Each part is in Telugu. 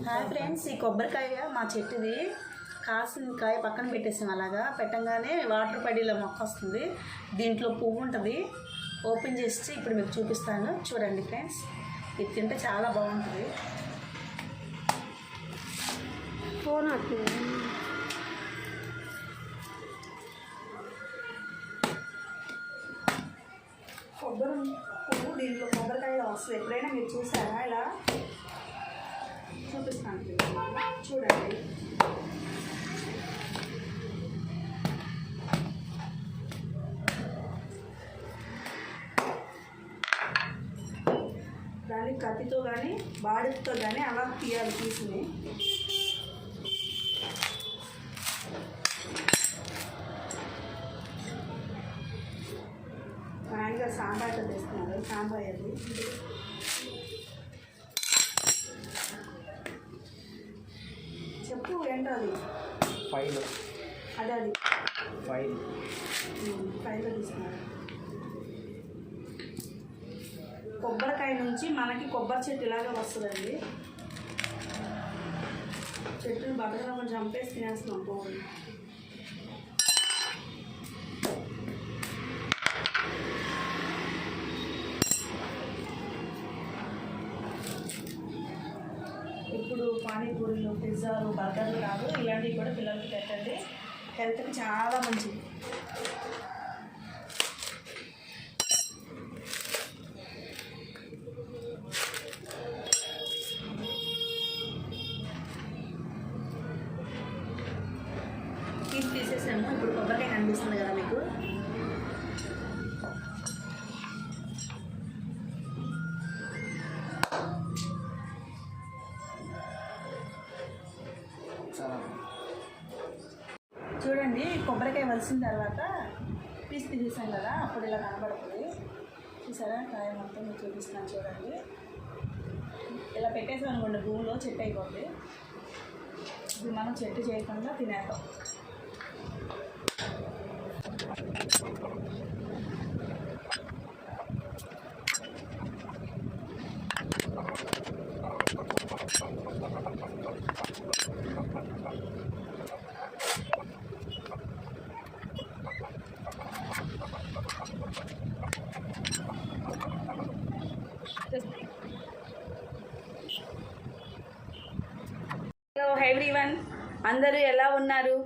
హాయ్ ఫ్రెండ్స్, ఈ కొబ్బరికాయ మా చెట్టుది. కాసిన కాయ పక్కన పెట్టేసాం. అలాగా పెట్టంగానే వాటర్ పడిలో మొక్క వస్తుంది. దీంట్లో పువ్వు ఉంటుంది. ఓపెన్ చేసి ఇప్పుడు మీకు చూపిస్తాను, చూడండి ఫ్రెండ్స్. ఇది తింటే చాలా బాగుంటుంది. కొబ్బరి పువ్వు దీంట్లో కొబ్బరికాయ వస్తుంది. ఎప్పుడైనా మీరు చూసారా? ఇలా చూపిస్తాను, చూడండి. దాన్ని కత్తితో కానీ బాడితో కానీ అలా తీయాలి. తీసుకుని ఆయన సాంబార్ తెస్తున్నారు. సాంబార్ అది చెప్పు ఏంటో అది ఫైల్ అదే అది ఫైల్ తీసుకున్నారు. కొబ్బరికాయ నుంచి మనకి కొబ్బరి చెట్టు ఇలాగే వస్తుందండి. చెట్టుని బట్టలో కొంచెం చంపేసి తినేస్తున్నాం పోయి. ఇప్పుడు పానీపూరీలు, పిజ్జాలు, బర్గర్లు కాదు, ఇలాంటివి కూడా పిల్లలకి పెట్టండి. హెల్త్కి చాలా మంచిది. తీసేసాము. ఇప్పుడు కొబ్బరికాయ కనిపిస్తుంది కదా మీకు. చూడండి, కొబ్బరికాయ వలిసిన తర్వాత పీస్ తీసేసాం కదా, అప్పుడు ఇలా కనబడుతుంది. చూసారా? కాయ మొత్తం మీకు చూపిస్తున్నాను, చూడండి. ఇలా పెట్టేసాం అనుకోండి, భూమిలో చెట్టు అయిపోద్ది. ఇది మనం చెట్టు చేయకుండా తినేస్తాం. హలో ఎవ్రీవన్, అందరూ ఎలా ఉన్నారు?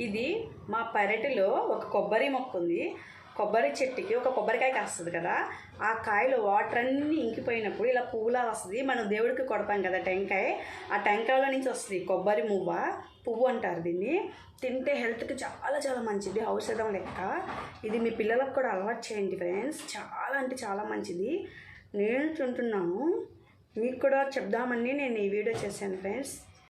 ఇది మా పెరటిలో ఒక కొబ్బరి మొక్క ఉంది. కొబ్బరి చెట్టుకి ఒక కొబ్బరికాయ కాస్తుంది కదా, ఆ కాయలో వాటర్ అన్నీ ఇంకిపోయినప్పుడు ఇలా పువ్వులా వస్తుంది. మనం దేవుడికి కొడతాం కదా టెంకాయ, ఆ టెంకాయలో నుంచి వస్తుంది కొబ్బరి పువ్వు అంటారు దీన్ని. తింటే హెల్త్కి చాలా చాలా మంచిది, ఔషధం లెక్క. ఇది మీ పిల్లలకు కూడా అలవాటు చేయండి ఫ్రెండ్స్. చాలా అంటే చాలా మంచిది. నేను తింటున్నాను, మీకు కూడా చెప్దామని నేను ఈ వీడియో చేశాను ఫ్రెండ్స్.